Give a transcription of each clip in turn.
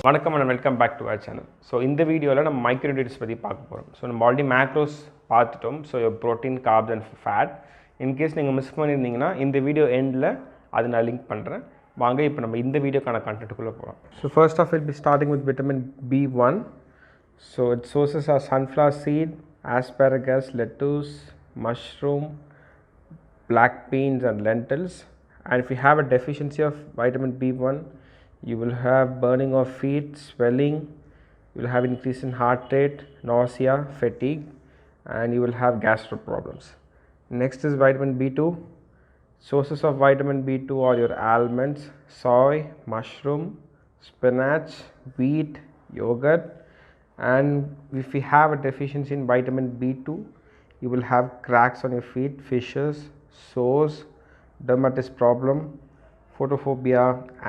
வணக்கம் and welcome back to our channel. So இந்த வீடியோவில் நம்ம micronutrients பற்றி பார்க்க போகிறோம். ஸோ நம்ம ஆல்ரெடி மேக்ரோஸ் பார்த்துட்டோம். So protein, carbs and fat. In case நீங்கள் மிஸ் பண்ணியிருந்தீங்கன்னா இந்த வீடியோ எண்டில் அது நான் லிங்க் பண்ணுறேன். வாங்க இப்போ நம்ம இந்த வீடியோக்கான கண்டென்ட்டுக்குள்ளே போகிறோம். So first off will be starting with vitamin B1. So its sources are sunflower seed, asparagus, lettuce, mushroom, black beans and lentils. And if you have a deficiency of vitamin B1, you will have burning of feet, swelling, you will have increase in heart rate, nausea, fatigue, and you will have gastro problems. Next is vitamin B2. Sources of vitamin B2 are your almonds, soy, mushroom, spinach, wheat, yogurt. And if you have a deficiency in vitamin B2, you will have cracks on your feet, fissures, sores, dermatitis problem, photophobia,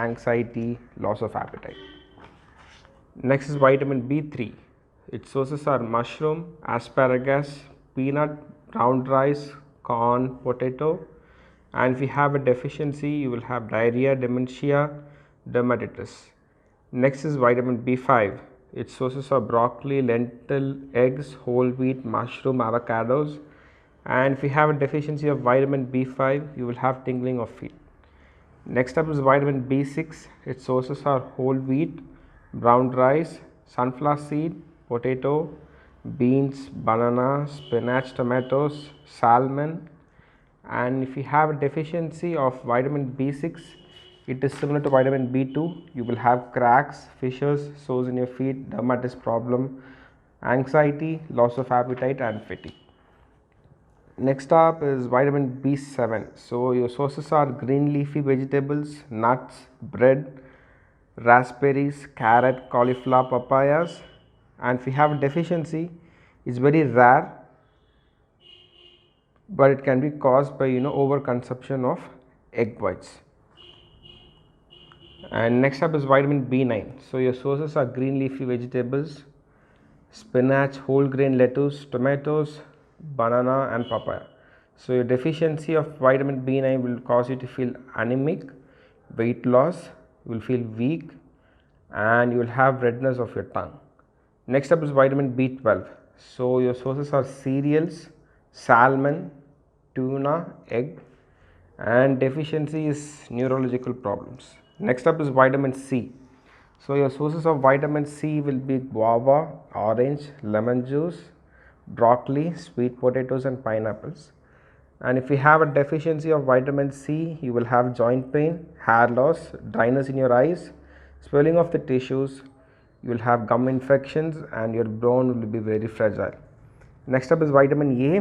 anxiety, loss of appetite. Next is vitamin B3. Its sources are mushroom, asparagus, peanut, brown rice, corn, potato. And if you have a deficiency, you will have diarrhea, dementia, dermatitis. Next is vitamin B5. Its sources are broccoli, lentil, eggs, whole wheat, mushroom, avocados. And if you have a deficiency of vitamin B5, you will have tingling of feet. Next up is vitamin B6. Its sources are whole wheat, brown rice, sunflower seed, potato, beans, banana, spinach, tomatoes, salmon. And if you have a deficiency of vitamin B6, it is similar to vitamin B2. You will have cracks, fissures, sores in your feet, dermatitis problem, anxiety, loss of appetite and fatigue. Next up is vitamin B7. So your sources are green leafy vegetables, nuts, bread, raspberries, carrot, cauliflower, papayas. And if you have a deficiency, it's very rare, but it can be caused by overconsumption of egg whites. And next up is vitamin B9. So your sources are green leafy vegetables, spinach, whole grain lettuce, tomatoes, banana and papaya. So your deficiency of vitamin B9 will cause you to feel anemic, weight loss, you will feel weak, and you will have redness of your tongue. Next up is vitamin B12. So your sources are cereals, salmon, tuna, egg, and deficiency is neurological problems. Next up is vitamin C. So your sources of vitamin C will be guava, orange, lemon juice, broccoli, sweet potatoes and pineapples. And if you have a deficiency of vitamin C, you will have joint pain, hair loss, dryness in your eyes, swelling of the tissues, you will have gum infections and your bone will be very fragile. Next up is vitamin A,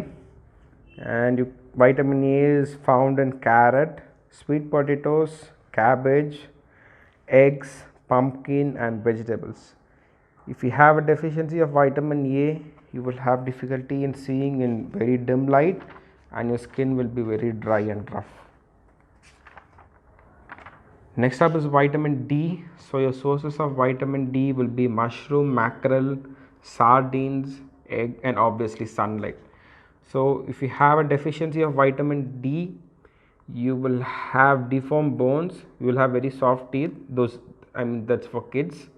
and vitamin A is found in carrot, sweet potatoes, cabbage, eggs, pumpkin and vegetables. If you have a deficiency of vitamin A, you will have difficulty in seeing in very dim light and your skin will be very dry and rough. Next up is vitamin D. So your sources of vitamin D will be mushroom, mackerel, sardines, egg and obviously sunlight. So if you have a deficiency of vitamin D, you will have deformed bones, you will have very soft teeth, that's for kids.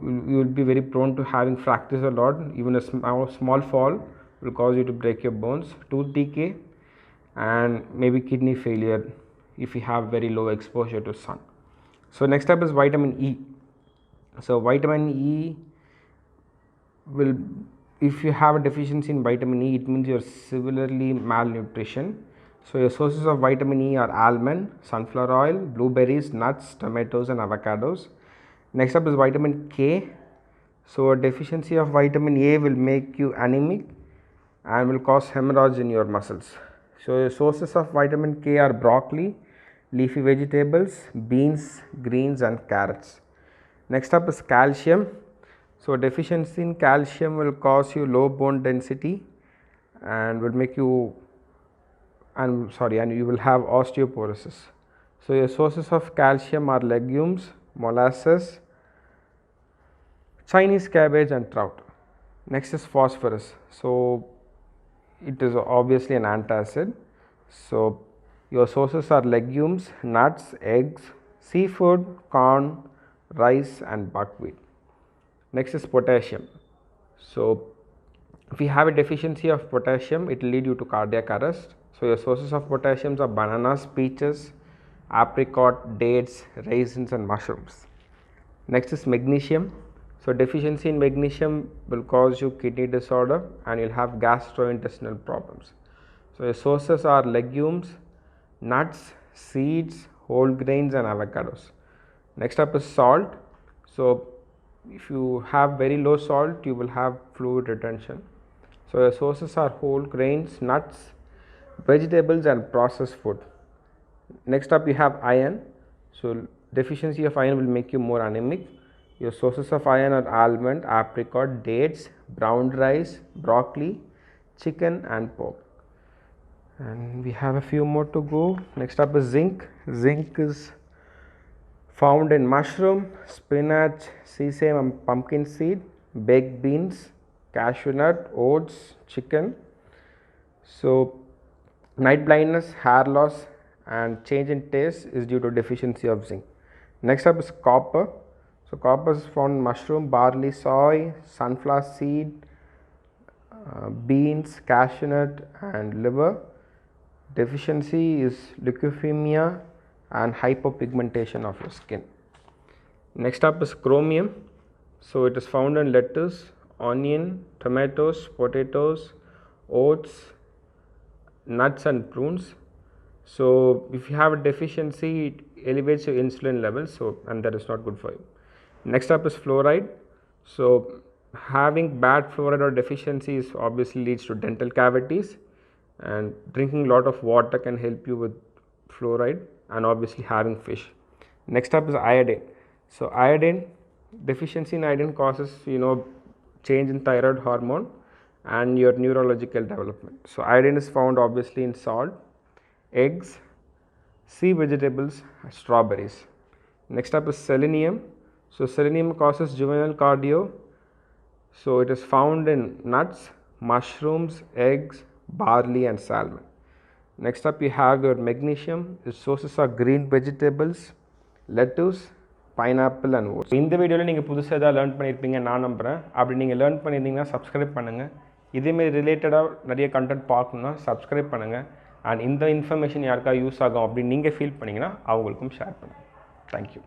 You will be very prone to having fractures a lot. Even a small fall will cause you to break your bones, tooth decay and maybe kidney failure if you have very low exposure to sun. So next up is vitamin E. So vitamin E will, if you have a deficiency in vitamin E, it means you are severely malnutrition. So your sources of vitamin E are almond, sunflower oil, blueberries, nuts, tomatoes and avocados. Next up is vitamin K. So a deficiency of vitamin A will make you anemic and will cause hemorrhage in your muscles. So your sources of vitamin K are broccoli, leafy vegetables, beans, greens and carrots. Next up is calcium. So deficiency in calcium will cause you low bone density and will make you and you will have osteoporosis. So your sources of calcium are legumes, molasses, Chinese cabbage and trout. Next is phosphorus. So it is obviously an antacid. So your sources are legumes, nuts, eggs, seafood, corn, rice and buckwheat. Next is potassium. So if you have a deficiency of potassium, it will lead you to cardiac arrest. So your sources of potassium are bananas, peaches, apricot, dates, raisins and mushrooms. Next is magnesium. So deficiency in magnesium will cause you kidney disorder and you'll have gastrointestinal problems. So your sources are legumes, nuts, seeds, whole grains and avocados. Next up is salt. So if you have very low salt, you will have fluid retention. So your sources are whole grains, nuts, vegetables and processed food. Next up you have iron. So deficiency of iron will make you more anemic. Your sources of iron are almond, apricot, dates, brown rice, broccoli, chicken and pork. And we have a few more to go. Next up is zinc. Zinc is found in mushroom, spinach, sesame and pumpkin seed, baked beans, cashew nut, oats, chicken. So night blindness, hair loss and change in taste is due to deficiency of zinc. Next up is copper. So copper is found in mushroom, barley, soy, sunflower seed, beans, cashew nut and liver. Deficiency is leukemia and hypopigmentation of your skin. Next up is chromium. So it is found in lettuce, onion, tomatoes, potatoes, oats, nuts and prunes. So if you have a deficiency, it elevates your insulin levels, and that is not good for you. Next up is fluoride. So having bad fluoride or deficiencies obviously leads to dental cavities, and drinking a lot of water can help you with fluoride, and obviously having fish. Next up is iodine. So iodine, deficiency in iodine causes change in thyroid hormone and your neurological development. So iodine is found obviously in salt, eggs, sea vegetables, strawberries. Next up is selenium. So selenium causes juvenile cardio. So it is found in nuts, mushrooms, eggs, barley and salmon. Next up you have your magnesium. Its sources are green vegetables, lettuce, pineapple and oats. இந்த வீடியோவில் நீங்கள் புதுசாக ஏதாவது learn பண்ணியிருப்பீங்க நான் நம்புகிறேன். அப்படி நீங்கள் லேர்ன் பண்ணியிருந்தீங்கன்னா சப்ஸ்கிரைப் பண்ணுங்கள். இதேமாரி ரிலேட்டடாக நிறைய கண்டென்ட் பார்க்கணுன்னா சப்ஸ்கிரைப் பண்ணுங்கள். அண்ட் இந்த இன்ஃபர்மேஷன் யாருக்கா யூஸ் ஆகும் அப்படின்னு நீங்கள் ஃபீல் பண்ணிங்கன்னா அவங்களுக்கும் ஷேர் பண்ணுங்கள். தேங்க்யூ.